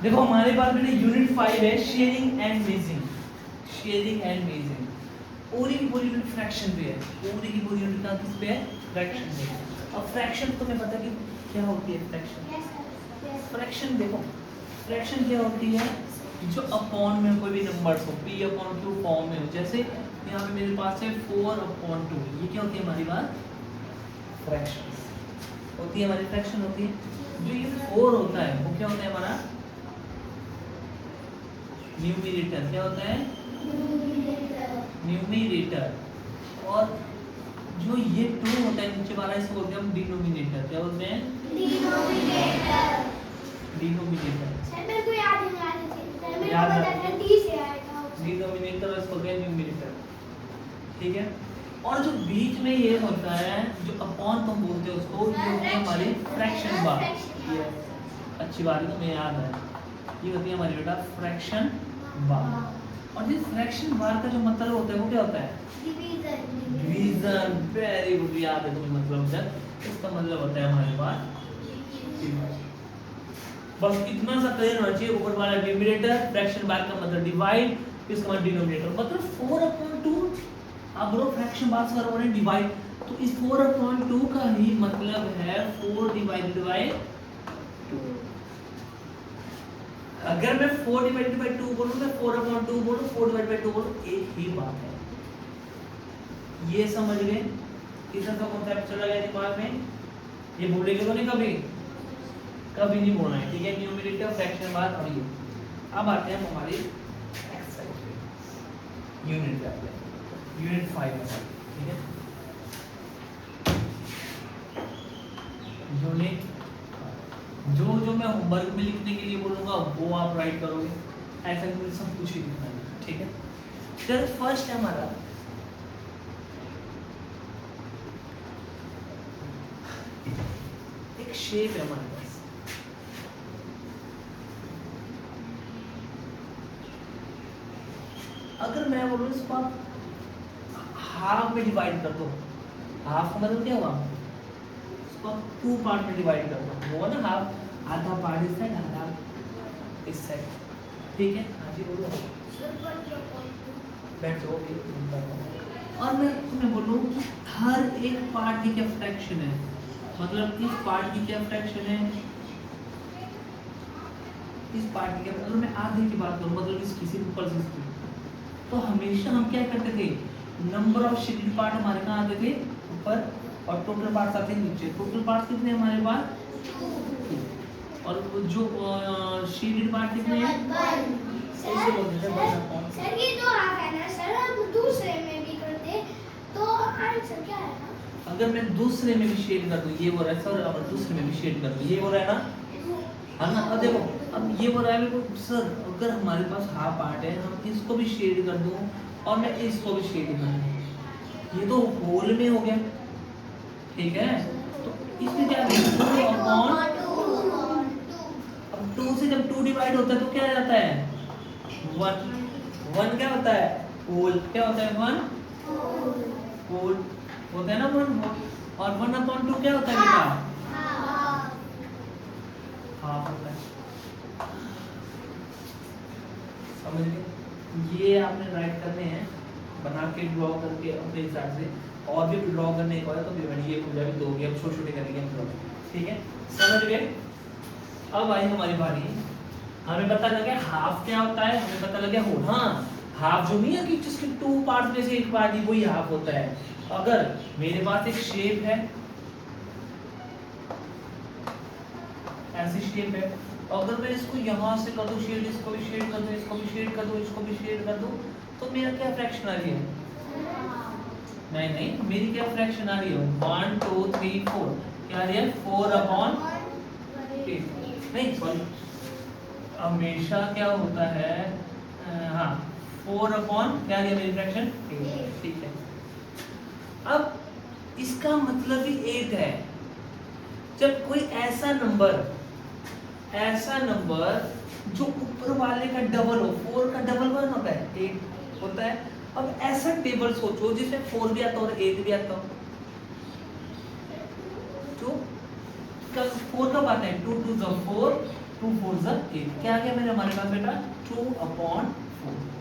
देखो हमारे पास बेटा यूनिट 5 है sharing and measuring. Sharing and measuring पूरी की पूरी यूनिट फ्रैक्शन पे है। पूरी की पूरी यूनिट का किस पे है? फ्रैक्शन पे। अब फ्रैक्शन तो मैं पता कि क्या होती है फ्रैक्शन। फ्रैक्शन देखो फ्रैक्शन क्या होती है? जो अपॉन में कोई भी नंबर्स हो p अपॉन q फॉर्म में हो। जैसे यहाँ पे मेरे पास है 4 अपॉन 2, ये क्या होती है हमारी बात? फ्रैक्शन होती है हमारी, फ्रैक्शन होती है। जो ये 4 होता है वो क्या होता है हमारा? न्यूमरेटर। क्या होता है? न्यूमरेटर। और जो ये 2 होता है नीचे वाला, इसको बोलते हैं हम डिनोमिनेटर। क्या बोलते हैं? डिनोमिनेटर। डिनोमिनेटर सर मेरे को याद नहीं आ रही थी। सर मेरे याद को आ- पता था डी से आया था। डिनोमिनेटर और इसको बोलते हैं न्यूमरेटर। ठीक है। और जो बीच में ये होता है जो अपॉन तुम बोलते हो उसको, ये होती है हमारी फ्रैक्शन बार। ये अच्छी बात है, तुम्हें याद है। ये होती है हमारी बेटा फ्रैक्शन बार। और ये फ्रैक्शन बार का जो मतलब होता है वो क्या होता है? डिवीजन। वेरी गुड, याद है तुम्हें मतलब जब इसका मतलब होता है हमारे पास डिवाइड। बस इतना सा क्लियर होना चाहिए। ऊपर वाला न्यूमरेटर, फ्रैक्शन बार का मतलब डिवाइड, इसका मतलब डिनोमिनेटर। मतलब 4/2 अब रो फ्रैक्शन बार से करोगे डिवाइड, तो इस 4/2 का ही मतलब है 4 डिवाइडेड बाय 2। अगर मैं 4 डिवाइडेड बाय 2 बोलूं, मैं 4/2 बोलूं, 4 डिवाइडेड बाय 2 बोलूं, एक ही बात है। ये समझ गए? कितना का कॉन्सेप्ट चला गया दिमाग में? ये भूलेंगे तो नहीं कभी? कभी नहीं बोलना है। ठीक है। न्यूमरेटर, फ्रैक्शन बार और ये। अब आते हैं हमारे एक्सरसाइज पे। यूनिट पे आते हैं। यूनिट 5 है। ठीक है। यूनिट जो जो मैं होमवर्क में लिखने के लिए बोलूंगा वो आप राइट करोगे। ऐसा नहीं मुझे सब कुछ ही लिखना है। ठीक है। चलो फर्स्ट है हमारा एक शेप है हमारे पास। अगर मैं बोलूं इसको आप हाफ में डिवाइड कर दो। हाफ का मतलब क्या हुआ? इसको आप 2 पार्ट में डिवाइड कर दो। वो ना हाफ, आधा पार्ट इस साइड, आधा इस साइड। ठीक है। हाँ जी बोलो। बैठो। और मैं तुम्हें बोलूं कि हर एक पार्ट की क्या फ्रैक्शन है, मतलब इस पार्ट की क्या फ्रैक्शन है, इस पार्ट की क्या। अगर मैं आधे की बात करूं, मतलब इसकी सिंपल सी, तो हमेशा हम क्या करते थे? नंबर ऑफ शेडेड पार्ट हमारे कहाँ आते थे? ऊपर। और टोटल पार्ट्स आते हैं नीचे। टोटल पार्ट्स कितने हैं हमारे पास? 2। और जो शेडेड पार्ट कितने हैं? सर ये तो हाफ है ना सर। हम दूसरे में भी करते तो आंसर क्या आएगा? अगर मैं दूसरे में भी शेड कर दूं, ये हो रहा है सर, अगर दूसरे में भी शेड कर दूं, ये हो रहा है ना, है ना। अब देखो, अब ये हो रहा है मेरे को सर, अगर हमारे पास हाफ पार्ट है, हम इसको भी शेड कर दूं और मैं इसको भी शेड कर दूं, ये तो होल में हो गया। ठीक है। तो इसमें क्या है? 2 अपॉन, अब 2 से जब 2 डिवाइड होता है तो क्या आ जाता है? 1। 1 क्या होता है? होल। क्या होता है? 1 होल होता है ना, 1 और 1/2 क्या होता है बेटा? हाफ होता है। समझ गए? ये आपने राइट करने हैं, बना के ड्रॉ करके अपने हिसाब से। और भी ड्रॉ करने को है तो फिर ये पूजा भी दोगे, अब छोटे छोटे करेंगे हम ड्रॉ। ठीक है। समझ गए? अब आई हमारी बारी। हमें पता लग गया हाफ क्या होता है, हमें पता लग गया होल। हाँ, हाफ जो नहीं है कि जिसके 2 पार्ट में से एक पार्ट ही वही हाफ होता है। अगर मेरे पास एक शेप है, ऐसी शेप है, अगर मैं इसको यहाँ से कर दूं शेड, इसको भी शेड कर दूं, इसको भी शेड कर दूं, इसको भी शेड कर दूं, तो मेरा क्या फ्रैक्शन आ रही है? नहीं नहीं, मेरी क्या फ्रैक्शन आ रही है? 1 2 3 4। क्या आ रही है? 4/8। नहीं सॉरी, हमेशा क्या होता है, हाँ 4 क्या आ रही है मेरी फ्रैक्शन? 8। ठीक है। अब इसका मतलब ही 8 है। जब कोई ऐसा नंबर जो ऊपर वाले का डबल हो, 4 का डबल 1 होता है, 8 होता है। अब ऐसा टेबल सोचो जिसमें 4 भी आता हो और 8 भी आता हो। तो 4 कब आता है? 2 2 4, 2 4 8 क्या आ गया मेरे हमारे पास बेटा 2/4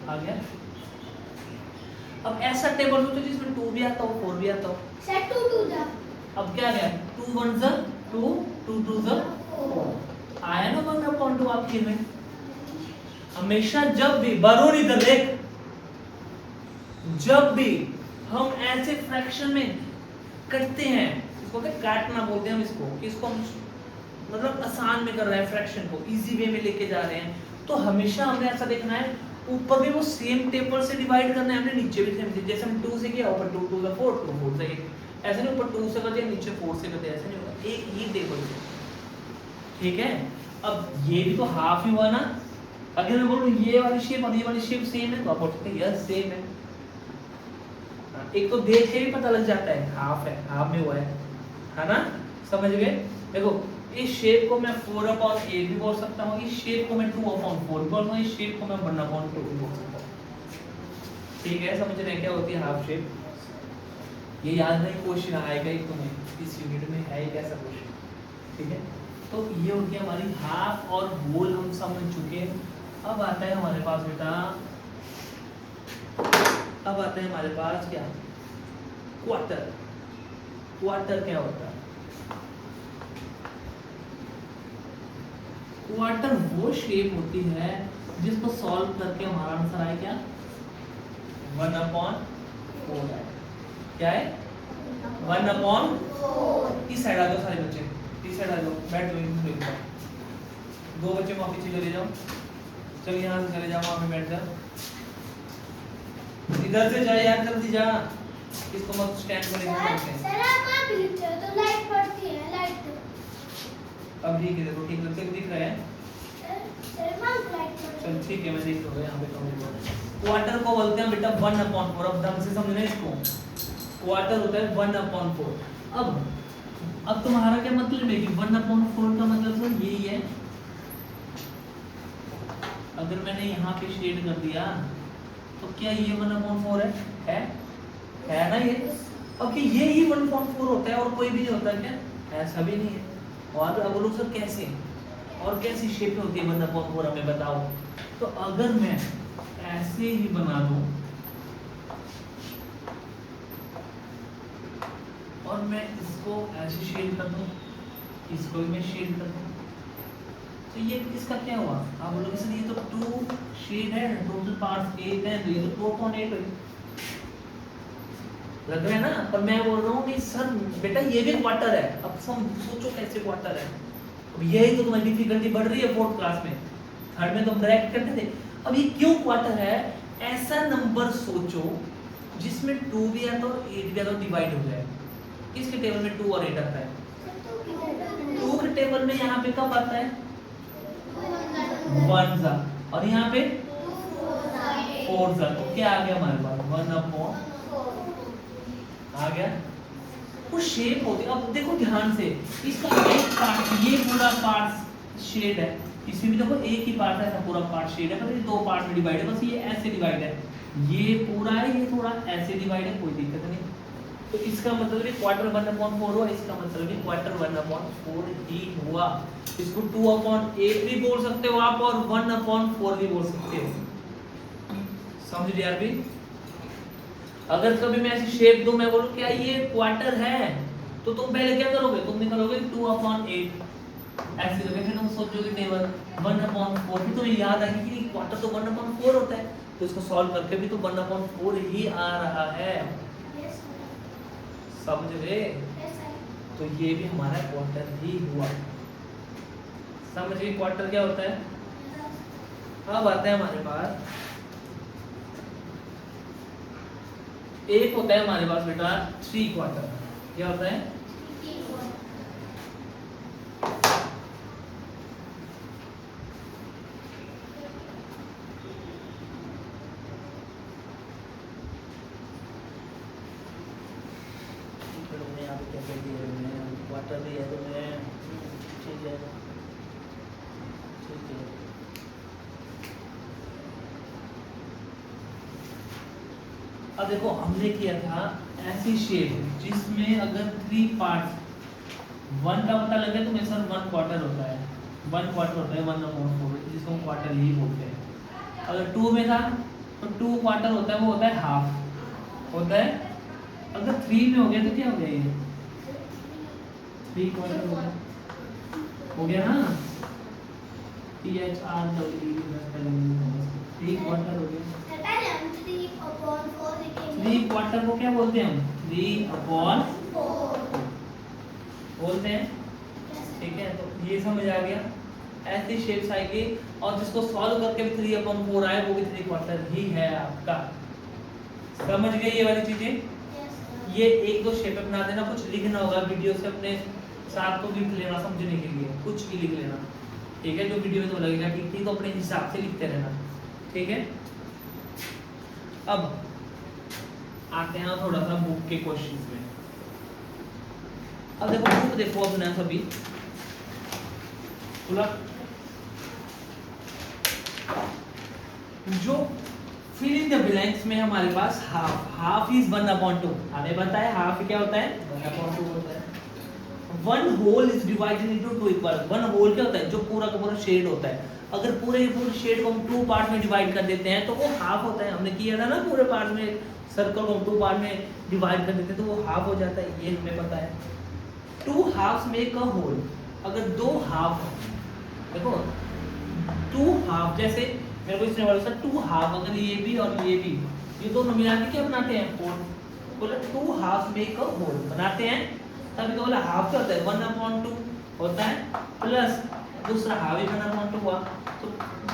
आ गया। अब ऐसा टेबल सोचो जिसमें 2 भी आता हो 4 भी आता हो। सर 2 2 जा अब क्या गया 2 1 2 2 2 4 आया ना 1/2 आपके में। हमेशा जब भी बरो इधर देख, जब भी हम ऐसे फ्रैक्शन में करते हैं, इसको क्या काटना बोलते हैं हम इसको हम मतलब आसान में कर रहे हैं, फ्रैक्शन को इजी वे में लेके जा रहे हैं, तो हमेशा हमने ऐसा देखना है ऊपर भी वो सेम टेबल से डिवाइड करना है, हमने नीचे भी सेम, जैसे हम 2 से किया ऊपर 2 2 4 2 4 से 8 ऐसे नहीं, ऊपर 2 से कर दिया नीचे 4 से कर दिया, ऐसे नहीं होगा, एक ही टेबल से। ठीक है, अब ये भी तो हाफ ही हुआ ना। अगर मैं बोलूं ये वाली शेप और ये वाली शेप सेम है तो आप बोल सकते हैं यस सेम है। एक तो देख के भी पता लग जाता है हाफ है, हाफ में हुआ है ना, समझ गए। देखो इस शेप को मैं 4/8 भी बोल सकता हूँ, इस शेप को मैं 2/4 भी बोल सकता हूँ, इस शेप को मैं 1/2 भी बोल सकता हूँ। ठीक है, समझ रहे हैं क्या होती है हाफ शेप। ये याद नहीं, क्वेश्चन आएगा ही तुम्हें इस यूनिट में, है एक ऐसा क्वेश्चन। ठीक है, तो ये हो गया हमारी हाफ और होल हम समझ चुके हैं। अब आता है हमारे पास बेटा, अब आता है हमारे पास क्या, क्वार्टर। क्वार्टर क्या होता है? क्वार्टर वो शेप होती है जिसको सॉल्व करके हमारा आंसर आए क्या 1/4 है। क्या है 1/4। इस साइड आ जाओ सारे बच्चे, इस साइड आ जाओ, बैठ जाओ, दो बच्चे वहां पीछे चले जाओ, चल यहाँ से चले जाओ, वहां पे बैठ जाओ, इधर से जा यार, जल्दी जा, इसको मत स्टैंड पर सर आप वहां भी लिखते हो तो लाइट पड़ती है, लाइट अब ठीक है, देखो ठीक लगते दिख रहा है। सर वहां लाइट पड़ती चल ठीक है, मैं देख लूंगा यहाँ पे कम। क्वार्टर को बोलते हैं बेटा 1/4। अब ढंग से समझना इसको, क्वार्टर होता है 1/4। अब तुम्हारा क्या मतलब है कि 1/4 का मतलब सर यही है। अगर मैंने यहाँ पे शेड कर दिया तो क्या ये 1/4 है ना ये। अब कि ये ही 1/4 होता है और कोई भी नहीं होता क्या, ऐसा भी नहीं है। और अब लोग सर कैसे और कैसी शेप होती है 1/4 हमें बताओ। तो अगर मैं ऐसे ही बना दूं और मैं इसको ऐसे शेड कर दूं, इसको भी मैं शेड कर दूं, तो ये इसका क्या हुआ। आप बोलोगे सर ये तो 2 शेड है, टोटल पार्ट्स 8 है, तो ये तो 2/8 है, लग रहा है ना। पर मैं बोल रहा हूँ कि सर बेटा ये भी क्वार्टर है। अब सोचो कैसे क्वार्टर है। अब यही तो तुम्हारी डिफिकल्टी बढ़ रही है 4th क्लास में, 3rd में तो हम करेक्ट करते थे। अब ये क्यों क्वार्टर है, ऐसा नंबर सोचो जिसमें 2 भी आता और 8 भी आता और डिवाइड हो जाए। किसके टेबल में 2 और 8 आता है? 2 के टेबल में यहाँ पे कब आता है 1 ज़ा, और यहाँ पे 4 ज़ा, तो क्या आ गया हमारे पास 1/4 आ गया। वो शेप होती है। अब देखो ध्यान से, इसका एक पार्ट, ये पूरा पार्ट शेड है, इसमें भी देखो एक ही पार्ट है, पूरा पार्ट शेड है, पर ये 2 पार्ट में डिवाइड है, बस ये ऐसे डिवाइड है, ये पूरा है, ये थोड़ा ऐसे डिवाइड है, कोई दिक्कत नहीं। तो इसका मतलब है क्वार्टर 1/4 हुआ, इसका मतलब है क्वार्टर 1/4 ही हुआ। इसको 2/8 भी बोल सकते हो आप और 1/4 भी बोल सकते हो, समझ लिया यार भी। अगर कभी मैं ऐसी शेप दूं, मैं बोलूं क्या ये क्वार्टर है, तो तुम पहले क्या करोगे, तुम निकालोगे 2/8 ऐसे करके, फिर तुम सोचोगे टेबल 1/4, फिर तुम्हें याद आएगी कि क्वार्टर तो 1/4 होता है, तो इसको सॉल्व करके भी तो 1/4 ही आ रहा है, समझ गए। तो ये भी हमारा क्वार्टर ही हुआ, समझ गए क्वार्टर क्या होता है। अब आता है हमारे पास एक होता है हमारे पास बेटा 3 क्वार्टर। क्या होता है? क्वार्टर भी है तो मैं ठीक है, ठीक है। अब देखो हमने किया था ऐसी शेप जिसमें अगर 3 पार्ट्स 1 का पता लगे तो मेरे सर 1 क्वार्टर होता है, 1 क्वार्टर होता है 1/4, जिसको हम क्वार्टर ही बोलते हैं। अगर 2 में था तो 2 क्वार्टर होता है, वो होता है हाफ होता है। अगर 3 में हो गया तो क्या हो गया, ये 3 क्वार्टर हो गया ना, THR 3 क्वार्टर हो गया। 3 क्वार्टर को क्या बोलते हैं हम, 3/4 बोलते हैं। ठीक है, तो ये समझ आ गया। ऐसी शेप्स आएगी, और जिसको सॉल्व करके भी 3/4 आए वो भी 3 क्वार्टर ही है आपका। समझ गए ये वाली चीजें? ये एक दो शेप बना देना, कुछ लिखना होगा वीडियो से अपने साथ को लिख लेना, समझने के लिए कुछ भी लिख लेना। ठीक है, जो वीडियो में तो लगेगा ठीक ठीक, तो अपने हिसाब से लिखते रहना। ठीक है, अब आते हैं थोड़ा सा बुक के क्वेश्चंस में। अब देखो बुक देखो अपना सभी खुला, जो फिल इन द ब्लैंक्स में हमारे पास हाफ इज 1/2। हमें पता है हाफ क्या होता है, 1/2 होता है। 1 whole is divided into 2 equal. 1 whole क्या होता है, जो पूरा का पूरा शेड होता है। अगर पूरे शेड को हम 2 पार्ट में डिवाइड कर देते हैं तो वो हाफ होता है। हमने किया था ना, पूरे पार्ट में सर्कल को 2 पार्ट में डिवाइड कर देते हैं तो वो हाफ हो जाता है, ये हमें पता है। 2 हाफ्स मेक अ होल। अगर 2 हाफ, देखो 2 हाफ, जैसे मेरे को इसने बोला सर 2 हाफ, अगर ये भी और ये भी, ये दोनों मिला के क्या बनाते हैं, 4। बोला 2 हाफ मेक अ होल बनाते हैं, तभी तो बोला हाफ क्या होता है, 1/2 होता है, प्लस दूसरा हाफ ही 1/2 हुआ, तो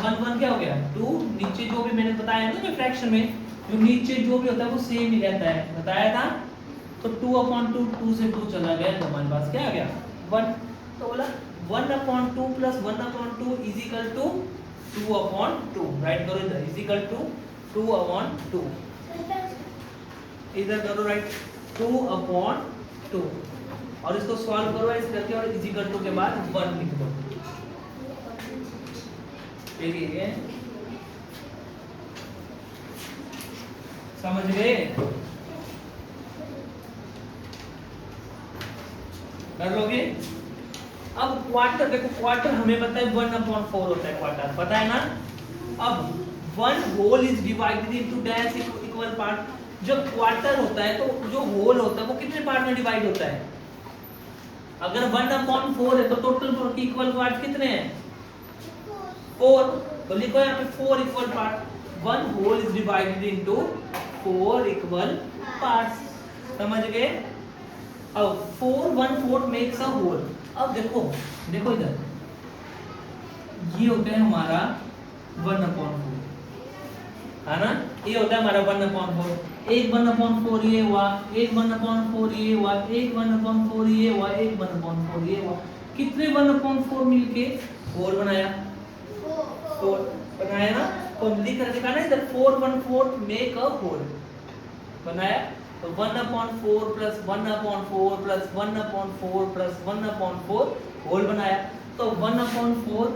1 क्या हो गया 2। नीचे जो भी मैंने बताया ना फ्रैक्शन में, जो नीचे जो भी होता है वो सेम ही रहता है, बताया था। तो 2/2, 2 से 2 चला गया तो हमारे पास क्या आ गया 1। तो बोला 1/2 plus 1/2 is equal to 2/2। Write करो इधर, इज इक्वल टू 2/2, इधर करो राइट 2/2, और इसको सॉल्व करो ऐसे करके, और इज इक्वल टू के बाद 1 लिख दो। ठीक है, समझ गए? कर लोगे? अब क्वार्टर देखो, क्वार्टर हमें पता है 1/4 होता है क्वार्टर, पता है ना। अब 1 whole is divided into dash equal part. जब क्वार्टर होता है तो जो होल होता है वो कितने पार्ट में डिवाइड होता है। अगर 1/4 है तो टोटल के इक्वल पार्ट कितने हैं, 4। तो लिखो यहाँ पे 4 equal part. 1 whole is divided into 4 equal parts. समझ गए? अब 4/1/4 मेक्स अ होल। अब देखो इधर, ये होता है हमारा 1/4, है ना। ये होता है हमारा 1/4। 1/4 ये हुआ, 1/4 ये हुआ, 1/4 ये हुआ, 1/4 ये हुआ। कितने 1/4 मिलके 4 बनाया, 4 बनाया ना। तो लिख कर दिखा ना इधर 4/4 मेक अ होल बनाया। तो 1/4 प्लस 1/4 प्लस 1/4 प्लस 1/4 होल बनाया। तो 1/4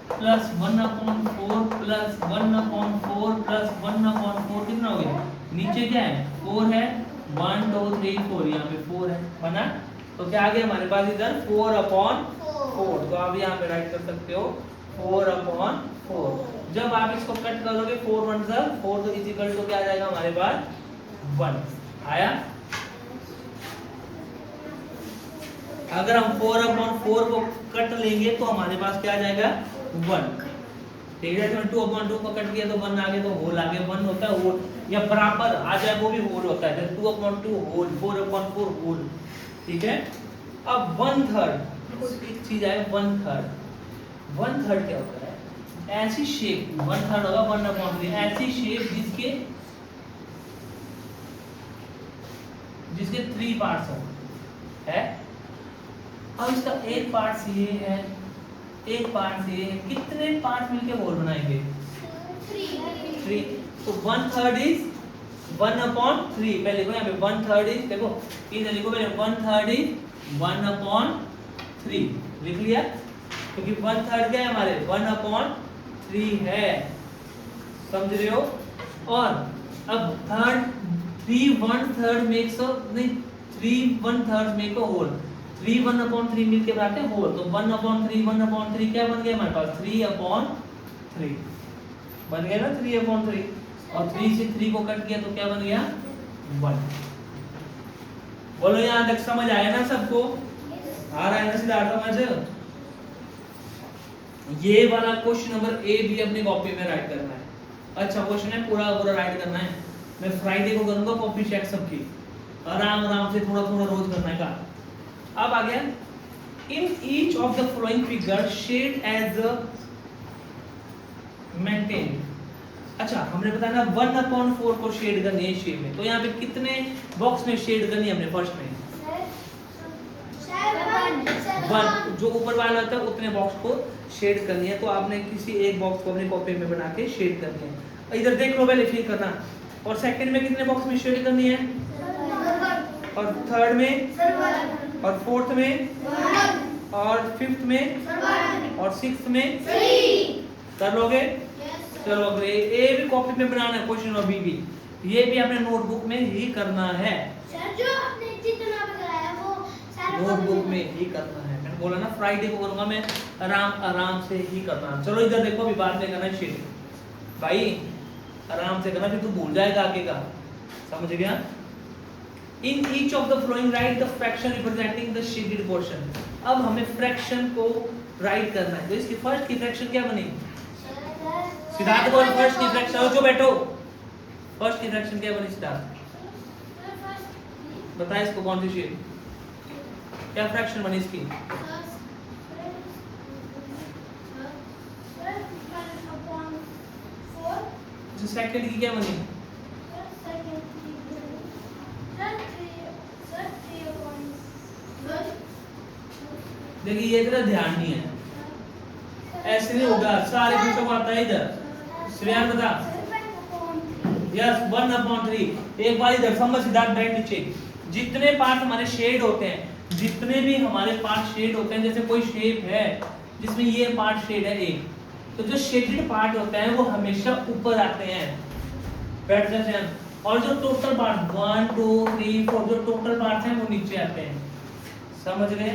प्लस 1/4 प्लस 1/4 प्लस 1/4 कितना हो गया, नीचे क्या है 4 है, 1 2 3 4, यहाँ पे 4 है बना। तो क्या आ गया हमारे पास इधर 4/4। तो आप यहाँ पे राइट कर सकते हो 4/4। जब आप इसको कट करोगे 4 1 4, तो इज इक्वल टू क्या आ जाएगा हमारे पास 1 आया। अगर हम 4/4 को कट लेंगे तो हमारे पास क्या आ जाएगा 1। ठीक है, तो 2/2 को कट किया तो 1 आ गया, तो होल आ गया। 1 होता है होल, या बराबर आ जाए वो भी होल होता है। 2/2 होल, 4/4 होल। ठीक है, अब 1/3 एक चीज है 1/3। 1/3 क्या होता है, ऐसी शेप 1/3 होगा 1/3, ऐसी शेप जिसके 3 पार्ट्स हो है। अब इसका एक पार्ट ये है, एक पार्ट ये है, कितने पार्ट मिलके होल बनाएंगे 3। तो 1/3 इज 1/3। पहले लिखो यहाँ पे 1/3 इज, देखो इधर लिखो पहले 1/3 इज 1/3 लिख लिया, क्योंकि 1/3 क्या है हमारे 1/3 है, समझ रहे हो। और अब 3 1/3 मेक्स अ, नहीं 3 1/3 मेक अ होल। 3 1/3 मिलके बनाते हैं होल, तो 1/3 क्या बन गया हमारे पास 3/3 बन गया ना 3/3, और 3 से 3 को कट किया तो क्या बन गया 1। बोलो यहाँ तक समझ आया ना सबको? आ रहा है ना सिद्धार्थ समझ? ये वाला क्वेश्चन नंबर ए भी अपनी कॉपी में राइट करना है। अच्छा क्वेश्चन है पूरा पूरा राइट करना है। मैं फ्राइडे को करूंगा कॉपी चेक सबकी, आराम आराम से थोड़ा थोड़ा रोज करना है का। अब आ गया in each of the following figure shade as maintain. अच्छा हमने बताया ना 1/4 को शेड करनी है शेप में, तो यहाँ पे कितने बॉक्स में शेड करनी है हमने फर्स्ट में? 1 जो ऊपर वाला होता है उतने बॉक्स को शेड करनी है, तो आपने किसी एक बॉक्स को अपनी कॉपी में बना के शेड करनी है। इधर देख लो पहले फिर करना। और सेकंड में कितने बॉक्स में शेड करनी है? और थर्ड में, और फोर्थ में, और फिफ्थ में, और सिक्स्थ में कर लोगे? चलो अगले ए भी कॉपी में बनाना है क्वेश्चन, और बी भी, ये भी अपने नोटबुक में ही करना है। सर जो आपने जितना बताया वो सारा नोटबुक में ही करना है। मैंने बोला ना फ्राइडे को करूंगा मैं, आराम आराम से ही करना। चलो इधर देखो अभी बात नहीं करना शेड भाई, आराम से करना फिर तू भूल जाएगा आगे का, समझ गया? In each of the flowing right the fraction representing the shaded portion. अब हमें फ्रैक्शन को राइट करना है, तो इसकी फर्स्ट की फ्रैक्शन क्या बनी? सिद्धार्थ बोल फर्स्ट की फ्रैक्शन, जो बैठो फर्स्ट की फ्रैक्शन क्या बनी सिद्धार्थ? बता इसको कौन सी शेड, क्या फ्रैक्शन बनी इसकी? सेकंड की क्या बनी? देखिए ये इतना ध्यान नहीं है, ऐसे नहीं होगा, सारे पूछो को आता है इधर। श्रेयान बता। यस 1/3। एक बार इधर समझ सिद्धार्थ बैठ नीचे। जितने पार्ट हमारे शेड होते हैं, जितने भी हमारे पार्ट शेड होते हैं, जैसे कोई शेप है जिसमें ये पार्ट शेड है एक, तो जो शेडेड पार्ट होता है वो हमेशा ऊपर आते हैं, बैठ जाते हैं। और जो टोटल पार्ट 1 2 3 4 जो टोटल पार्ट हैं वो नीचे आते हैं, समझ गए?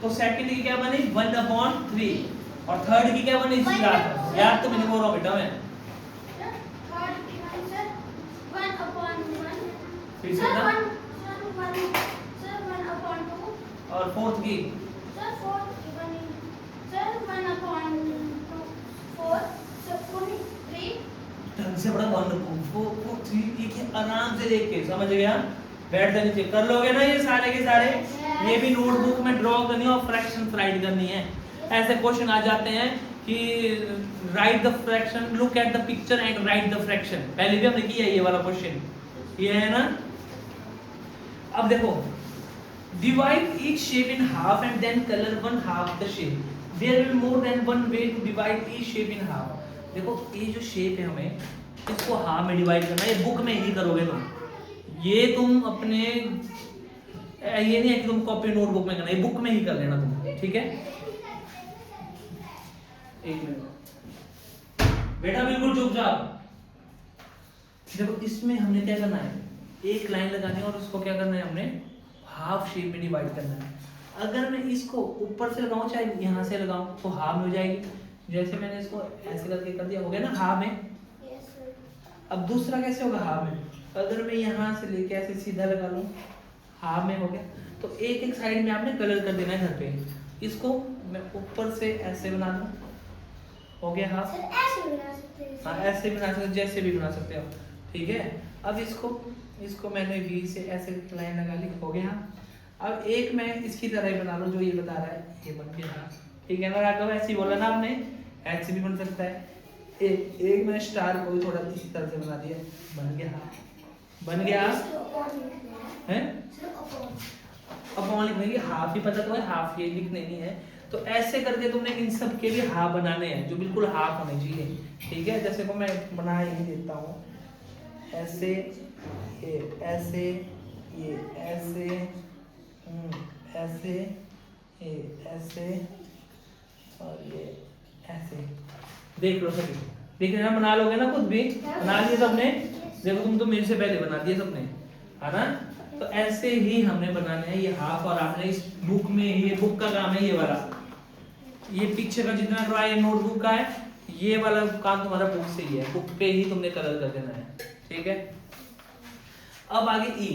तो सेकंड की क्या बनी 1/3, और थर्ड की क्या बनी सिद्धार्थ? याद तो मैंने बोल रहा हूं बेटा मैं। फिर से ना? और फोर्थ की ढंग से बड़ा 1/4 एक ही आराम से देख के, समझ गया? बैठ जाने नीचे, कर लोगे ना ये सारे के सारे? ये भी नोटबुक में ड्रॉ करनी है और फ्रैक्शन राइट करनी है। ऐसे क्वेश्चन आ जाते हैं कि right the fraction, look at the picture and right the fraction. पहले भी हमने किया ये वाला क्वेश्चन, ये है ना? अब देखो divide each shape in half and then color one half the shape. There will be more than one way to divide each shape in half. देखो ये जो शेप है हमें इसको हाफ में डिवाइड करना है, ये बुक में ही करोगे तुम, ये तुम अपने ये नहीं है कि तुम कॉपी नोटबुक में करना, ये बुक में ही कर लेना तुम, ठीक है? एक मिनट बेटा बिल्कुल चुपचाप। देखो इसमें हमने क्या करना है, एक लाइन लगानी है और उसको क्या करना है हमने हाफ शेप में डिवाइड करना है। अगर मैं इसको ऊपर से लगाऊं चाहे यहाँ से लगाऊं तो हाफ में हो जाएगी। जैसे मैंने इसको ऐसे करके कर दिया, हो गया ना हाफ में। अब दूसरा कैसे होगा हाफ में? अगर मैं यहाँ से लेके ऐसे सीधा लगा लूं हाफ में हो गया। तो एक एक साइड में आपने कलर कर देना है घर पे। इसको मैं ऊपर से ऐसे बना दूं, हो गया हाफ। हाँ ऐसे बना सकते, जैसे भी बना सकते हो, ठीक है? अब इसको मैंने वी से ऐसे लाइन लगा ली, हो गया। अब एक मैं इसकी तरह ही बना लूं जो ये बता रहा है, ये बन गया, ठीक है ना राघव? ऐसे ही बोला ना आपने, ऐसे भी बन सकता है। एक मैंने स्टार को भी थोड़ा इसी तरह से बना दिया, बन गया, बन गया है। अपॉन लिखने की हाफ ही पता तो है, हाफ ये लिखने नहीं है। तो ऐसे करके तुमने इन सब के लिए हाफ बनाने हैं जो बिल्कुल हाफ होने चाहिए, ठीक है? जैसे को मैं बना ही देता हूँ, ऐसे ये ऐसे, ये ऐसे, ऐसे, ये ऐसे, और ये ऐसे। देख लो सभी, देख लेना, बना लोगे ना? खुद भी बना लिए सबने? देखो तुम तो मेरे से पहले बना दिए सबने, है ना? तो ऐसे ही हमने बनाने हैं ये हाफ और हाफ। इस बुक में ये बुक का काम है ये वाला, ये पीछे का जितना ड्राई नोटबुक का है ये वाला काम तुम्हारा बुक से ही है, बुक पे ही तुमने कलर कर देना है, ठीक है। अब आगे e,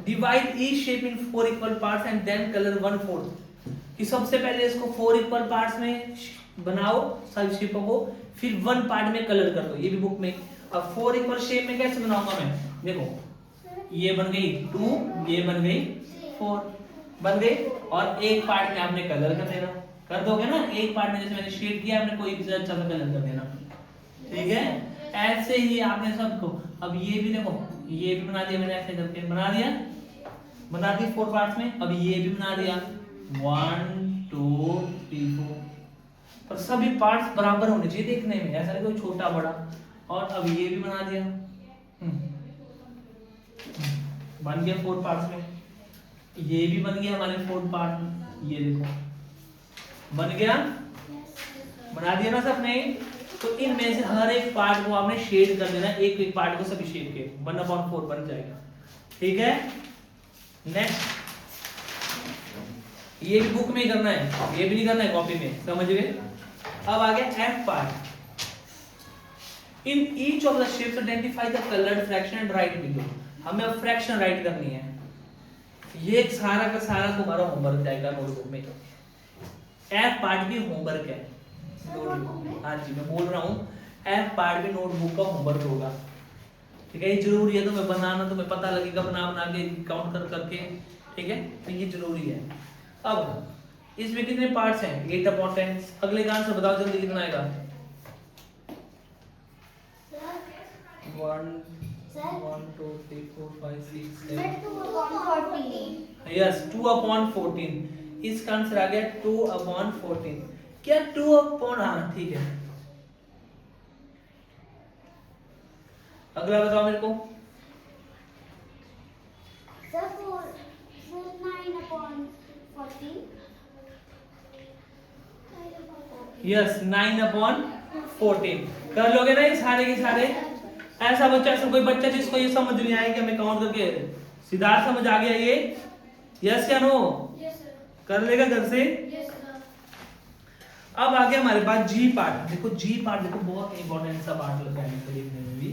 divide the shape in 4 equal parts and then colour 1/4। कि सबसे पहले इसको 4 इक्वल पार्ट्स में बनाओ सारी शेपों को, फिर 1 पार्ट में कलर कर दो, ये भी बुक में। अब 4 इक्वल शेप में कैसे बनाऊंगा मैं, देखो ये बन गई 2, ये बन गई 4, बन गई। और एक पार्ट में आपने कलर कर देना, कर दोगे ना, एक पार्ट में जैसे मैंने शेड किया आपने कोई भी अच्छा सा कलर कर देना, ठीक है। ऐसे ही आपने सबको, अब ये भी देखो ये भी बना दिया मैंने, ऐसे करके बना दिया 4 पार्ट्स में। अब ये भी बना दिया 1 2 3 4, पर सभी पार्ट्स बराबर होने चाहिए देखने में, ऐसा नहीं कोई छोटा बड़ा। और अब ये भी बना दिया, बन गया 4 पार्ट्स में। ये भी बन गया हमारे 4 पार्ट में, ये देखो बन गया, बना दिया ना सबने। तो इनमें से हर एक पार्ट को आपने शेड कर देना, एक एक पार्ट को सभी शेड के 1/4 बन जाएगा, ठीक है। नेक्स्ट, ये भी बुक में ही करना है, ये भी नहीं करना है कॉपी में, समझ गए। अब आ गया F part. In each of the shapes identify the coloured fraction and right below. हमें अब फ्रैक्शन राइट करनी है, ये सारा का सारा तुम्हारा होमवर्क जाएगा नोटबुक में। एफ पार्ट भी होमवर्क है, हाँ जी मैं बोल रहा हूँ एफ पार्ट भी नोटबुक का होमवर्क होगा, ठीक है। ये जरूरी है तुम्हें बनाना, तुम्हें पता लगेगा बना बना के काउंट कर करके, ठीक है, तो ये जरूरी है। अब इसमें कितने पार्ट्स हैं, 8/10। अगले का आंसर बताओ जल्दी, कितना आएगा। 1 2 3 4 5 6 7 यस 2/14। इसका आंसर आ गया 2/14। क्या 2/, हाँ ठीक है। अगला बताओ मेरे को। यस 9/14 कर लोगे ना ये सारे के सारे। ऐसा बच्चा, ऐसा कोई बच्चा जिसको ये समझ नहीं आया कि हमें काउंट करके, सिद्धार्थ समझ आ गया ये, यस या नो, कर लेगा घर से। अब आ गया हमारे पास जी पार्ट। देखो जी पार्ट देखो बहुत इंपॉर्टेंट सा पार्ट लगता है इसको लिखने में भी।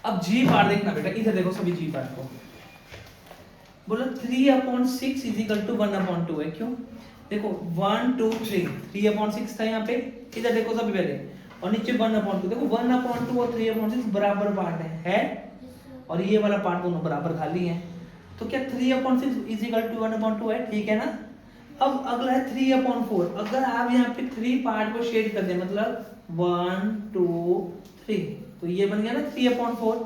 अब जी पार्ट देखना बेटा, इधर देखो सभी जी पार्ट को। बोलो 3/6 इज इक्वल टू 1/2 है, क्यों? देखो 1 2 3 3/6 था यहाँ पे, इधर देखो सभी पहले, और नीचे 1/2। देखो 1/2 और 3/6 बराबर पार्ट है और ये वाला पार्ट दोनों बराबर खाली है, तो क्या 3/6 इज इक्वल टू 1/2 है, ठीक है ना। अब अगला है 3/4। अगर आप यहाँ पे 3 पार्ट को शेड कर दें, मतलब 1 2 3, तो ये बन गया ना 3/4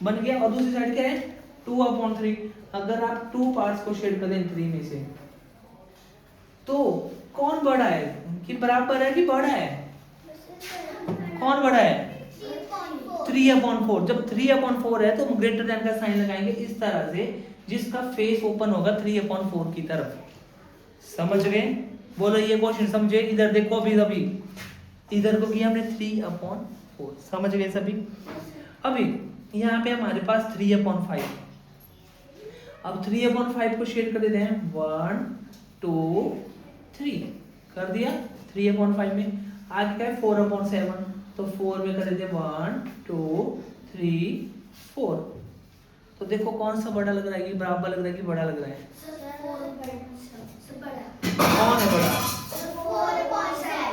बन गया। और दूसरी साइड क्या है 2/3। अगर आप 2 पार्ट्स को शेड कर दें 3 में से, तो कौन बड़ा है, कि बराबर है कि बड़ा है, कौन बड़ा है 3/4। जब 3/4 है तो ग्रेटर देन का साइन लगाएंगे इस तरह से, जिसका फेस ओपन होगा 3/4 की तरफ, समझ गए। बोलो ये क्वेश्चन समझे। इधर देखो अभी इधर को किया हमने 3/4, समझ गए सभी। अभी यहाँ पे हमारे पास 3/5। अब 3/5 को शेड कर देते हैं 1 2 3, कर दिया 3/5 में। आगे क्या है 4/7, तो 4 में कर देते 1 2 3 4। तो देखो कौन सा बड़ा लग रहा है, कि बराबर लग रहा है कि बड़ा लग रहा है, कौन है बड़ा? 4/7।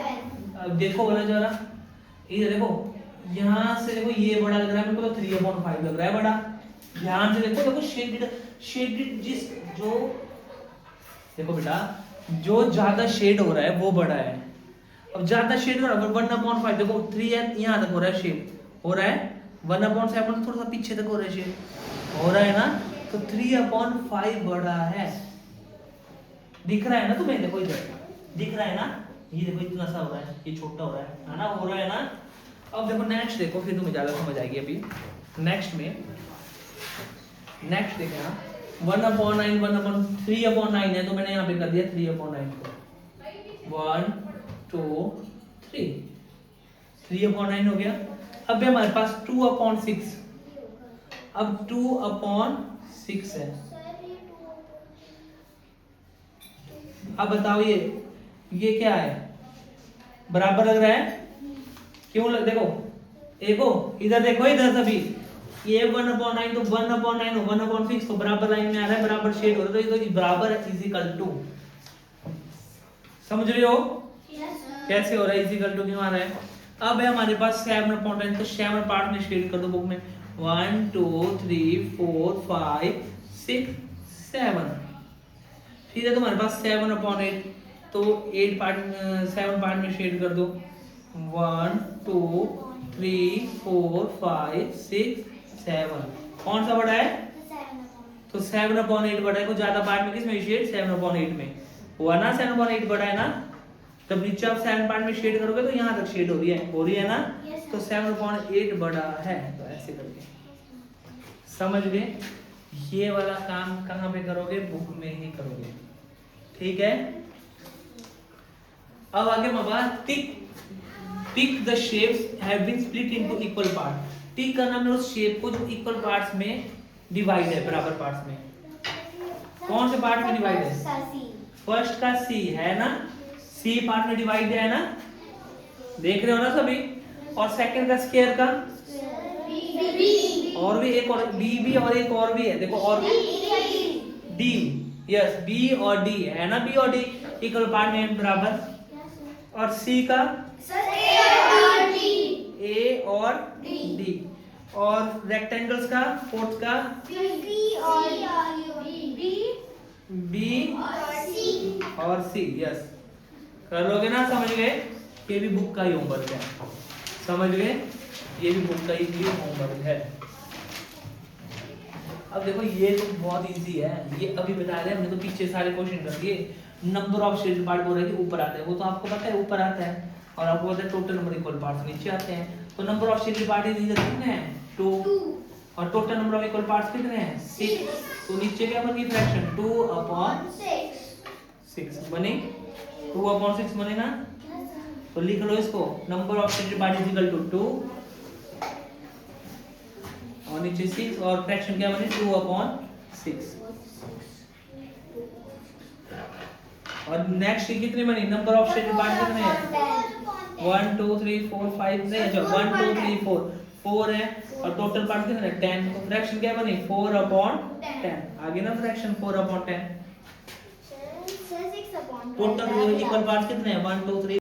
अब देखो बोला जरा, इधर देखो, यहाँ से देखो ये बड़ा लग रहा है मेरे को, तो 3/5 लग रहा है बड़ा। ध्यान से देखो शेडेड जिस जो, देखो बेटा जो ज्यादा शेड हो रहा है वो बड़ा है। अब ज्यादा शेड हो रहा है 1/5, देखो 3 है यहाँ तक हो रहा है शेड, हो रहा है 1/7 थोड़ा सा पीछे तक हो रहा है शेड, हो रहा है ना, तो 3/5 बड़ा है। दिख रहा है ना तुम्हें, देखो इधर दिख रहा है ना, ये देखो इतना सा हो रहा है, ये छोटा हो रहा है ना, हो रहा है ना। अब देखो नेक्स्ट देखो, फिर तुम्हें ज्यादा समझ आएगी। अभी नेक्स्ट देखना 1/9 3/9 है, तो मैंने यहाँ पे कर दिया 3/9 को 1 2 3। 3/9 हो गया। अब हमारे पास 2/6, अब 2/6 है। अब बताओ ये क्या है, बराबर लग रहा है? क्यों देखो इधर देखो, इधर सभी ये 1/9 तो 1/9 हो, 1/6 तो बराबर लाइन में आ रहा है, बराबर शेड हो रहा है, तो ये बराबर इजिकल टू, समझ रहे हो कैसे हो रहा है? इजिकल टू क्यों आ रहा है? अब है हमारे पास 7/10, तो 7 पार्ट में शेड कर दो बुक में, 1 2 3 4 5 6 7। फिर है तुम्हारे पास 7/8, तो 7 पार्ट में शेड कर दो, 1 2 3 4 5 6 7। कौन सा बड़ा है? तो 7/8 बड़ा है, कुछ ज्यादा पार्ट में किसमें शेड? 7/8 में हुआ ना, 7/8 बड़ा है ना, तब नीचे आप 7 पार्ट में शेड करोगे तो यहाँ तक शेड हो रही है ना, तो 7/8 बड़ा है, तो ऐसे करके समझ गए। ये वाला काम कहाँ पे करोगे? बुक में ही करोगे, ठीक है। अब आगे मबा tick the shapes have been split into equal part. Tick करना मतलब उस शेप को जो इक्वल पार्ट्स में डिवाइड है, बराबर पार्ट्स में। कौन से पार्ट में डिवाइड है? फर्स्ट का सी है ना, सी पार्ट में डिवाइड है ना, देख रहे हो ना सभी। और सेकंड का स्क्वायर का, और भी एक और बी भी, और एक और भी है, देखो और डी, यस बी और डी है ना, बी और डी इक्वल पार्ट में बराबर। और सी का ए और डी। और रेक्टेंगल्स का फोर्थ का बी और सी, यस कर लोगे ना, समझ गए। ये भी बुक का ही होमवर्क है, समझ गए, ये भी बुक का ही होमवर्क है। अब देखो ये तो बहुत इजी है, ये अभी बता रहे हैं हमने, तो पीछे सारे क्वेश्चन कर दिए। नंबर ऑफ शेडेड पार्ट बोल रहे थे ऊपर आते हैं, वो तो आपको पता है ऊपर आता है, और आपको पता है टोटल नंबर इक्वल पार्ट्स नीचे आते हैं। तो नंबर ऑफ शेडेड पार्ट इधर कितने हैं? 2, और total number of equal parts कितने हैं? 6। तो नीचे क्या बनेगी फ्रैक्शन? 2/6 बने, 2/6 बनेगा। तो लिख लो इसको, number of shaded part is equal to 2 और नीचे 6, और फ्रैक्शन क्या बने? 2/6। और नेक्स्ट कितनी बनी? नंबर ऑफ शेडेड पार्ट कितने हैं? 1 2 3 4 5 नहीं, अच्छा 1 2 3 4 है, और टोटल पार्ट कितने हैं? 10। तो फ्रैक्शन क्या बनी? 4/10। आगे ना फ्रैक्शन 4/10। टोटल इक्वल पार्ट्स कितने हैं? 1 2 3